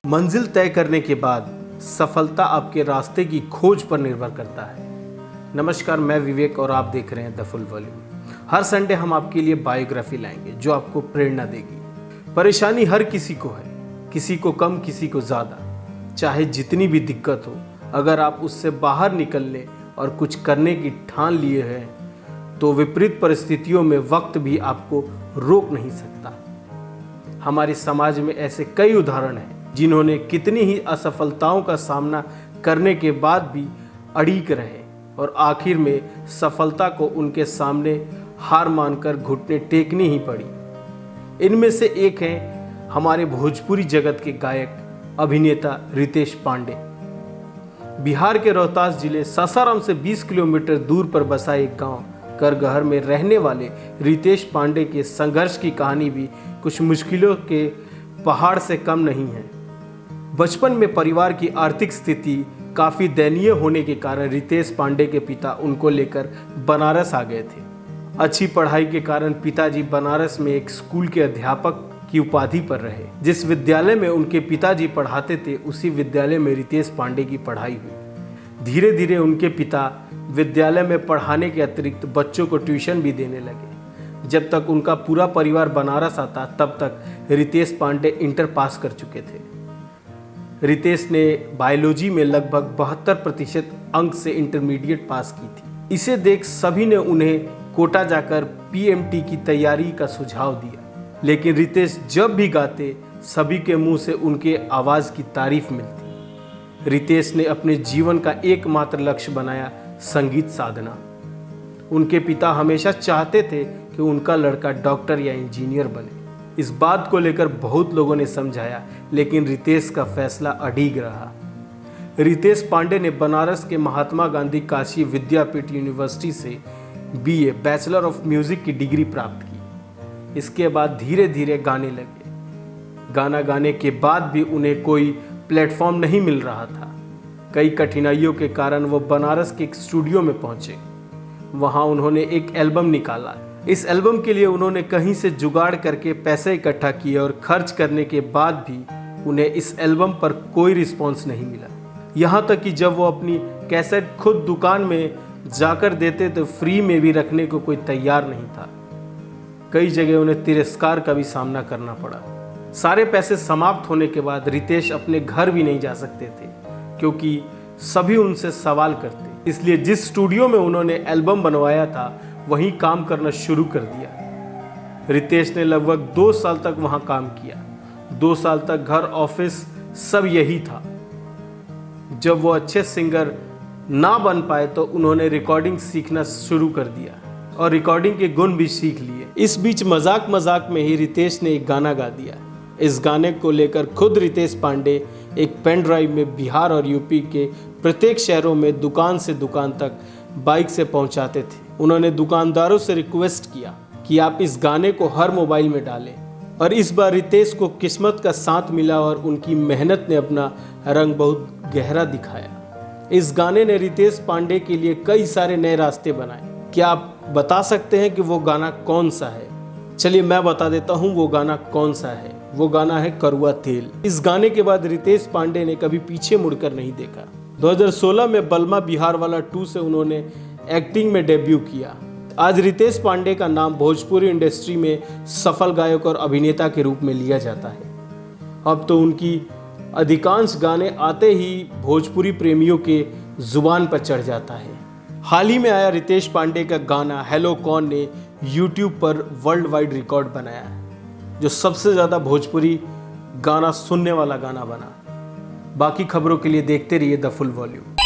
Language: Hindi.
मंजिल तय करने के बाद सफलता आपके रास्ते की खोज पर निर्भर करता है। नमस्कार, मैं विवेक और आप देख रहे हैं the full volume. Her Sunday हम आपके लिए बायोग्राफी लाएंगे जो आपको प्रेरणा देगी। परेशानी हर किसी को है, किसी को कम, किसी को ज़्यादा। चाहे जितनी भी दिक्कत हो, अगर आप उससे बाहर निकलने और कुछ करने की ठान लिए हैं तो विपरीत परिस्थितियों में वक्त भी आपको रोक नहीं सकता। हमारे समाज में ऐसे कई उदाहरण हैं जिन्होंने कितनी ही असफलताओं का सामना करने के बाद भी अड़िग रहे और आखिर में सफलता को उनके सामने हार मानकर घुटने टेकनी ही पड़ी। इनमें से एक है हमारे भोजपुरी जगत के गायक अभिनेता रितेश पांडे। बिहार के रोहतास जिले सासाराम से 20 किलोमीटर दूर पर बसा एक गांव करगहर में रहने वाले रितेश पांडे के संघर्ष की कहानी भी कुछ मुश्किलों के पहाड़ से कम नहीं है। बचपन में परिवार की आर्थिक स्थिति काफ़ी दयनीय होने के कारण रितेश पांडे के पिता उनको लेकर बनारस आ गए थे। अच्छी पढ़ाई के कारण पिताजी बनारस में एक स्कूल के अध्यापक की उपाधि पर रहे। जिस विद्यालय में उनके पिताजी पढ़ाते थे, उसी विद्यालय में रितेश पांडे की पढ़ाई हुई। धीरे धीरे उनके पिता विद्यालय में पढ़ाने के अतिरिक्त बच्चों को ट्यूशन भी देने लगे। जब तक उनका पूरा परिवार बनारस आता, तब तक रितेश पांडे इंटर पास कर चुके थे। रितेश ने बायोलॉजी में लगभग 72% अंक से इंटरमीडिएट पास की थी। इसे देख सभी ने उन्हें कोटा जाकर पीएमटी की तैयारी का सुझाव दिया, लेकिन रितेश जब भी गाते, सभी के मुंह से उनके आवाज़ की तारीफ मिलती। रितेश ने अपने जीवन का एकमात्र लक्ष्य बनाया संगीत साधना। उनके पिता हमेशा चाहते थे कि उनका लड़का डॉक्टर या इंजीनियर बने। इस बात को लेकर बहुत लोगों ने समझाया, लेकिन रितेश का फैसला अडिग रहा। रितेश पांडे ने बनारस के महात्मा गांधी काशी विद्यापीठ यूनिवर्सिटी से बीए बैचलर ऑफ म्यूजिक की डिग्री प्राप्त की। इसके बाद धीरे धीरे गाने लगे। गाना गाने के बाद भी उन्हें कोई प्लेटफॉर्म नहीं मिल रहा था। कई कठिनाइयों के कारण वो बनारस के एक स्टूडियो में पहुंचे। वहां उन्होंने एक एल्बम निकाला। इस एल्बम के लिए उन्होंने कहीं से जुगाड़ करके पैसे इकट्ठा किए और खर्च करने के बाद भी उन्हें इस एल्बम पर कोई रिस्पॉन्स नहीं मिला। यहाँ तक कि जब वो अपनी कैसेट खुद दुकान में जाकर देते तो फ्री में भी रखने को कोई तैयार नहीं था। कई जगह उन्हें तिरस्कार का भी सामना करना पड़ा। सारे पैसे समाप्त होने के बाद रितेश अपने घर भी नहीं जा सकते थे, क्योंकि सभी उनसे सवाल करते। इसलिए जिस स्टूडियो में उन्होंने एल्बम बनवाया था, वहीं काम करना शुरू कर दिया। रितेश ने लगभग 2 साल तक वहां काम किया। 2 साल तक घर, ऑफिस सब यही था। जब वो अच्छे सिंगर ना बन पाए तो उन्होंने रिकॉर्डिंग सीखना शुरू कर दिया और रिकॉर्डिंग के गुण भी सीख लिए। इस बीच मजाक मजाक में ही रितेश ने एक गाना गा दिया। इस गाने को लेकर खुद रितेश पांडे एक पेन ड्राइव में बिहार और यूपी के प्रत्येक शहरों में दुकान से दुकान तक बाइक से पहुंचाते थे। उन्होंने दुकानदारों से रिक्वेस्ट किया कि आप इस गाने को हर मोबाइल में डालें, और इस बार रितेश को किस्मत का साथ मिला और उनकी मेहनत ने अपना रंग बहुत गहरा दिखाया। इस गाने ने रितेश पांडे के लिए कई सारे नए रास्ते बनाए। क्या आप बता सकते हैं कि वो गाना कौन सा है? चलिए मैं बता देता हूँ वो गाना कौन सा है। वो गाना है करुआ तेल। इस गाने के बाद रितेश पांडे ने कभी पीछे मुड़कर नहीं देखा। 2016 में बलमा बिहारवाला 2 से उन्होंने एक्टिंग में डेब्यू किया। आज रितेश पांडे का नाम भोजपुरी इंडस्ट्री में सफल गायक और अभिनेता के रूप में लिया जाता है। अब तो उनकी अधिकांश गाने आते ही भोजपुरी प्रेमियों के जुबान पर चढ़ जाता है। हाल ही में आया रितेश पांडे का गाना हेलो कौन ने यूट्यूब पर वर्ल्ड वाइड रिकॉर्ड बनाया है, जो सबसे ज़्यादा भोजपुरी गाना सुनने वाला गाना बना। बाकी खबरों के लिए देखते रहिए द फुल वॉल्यूम।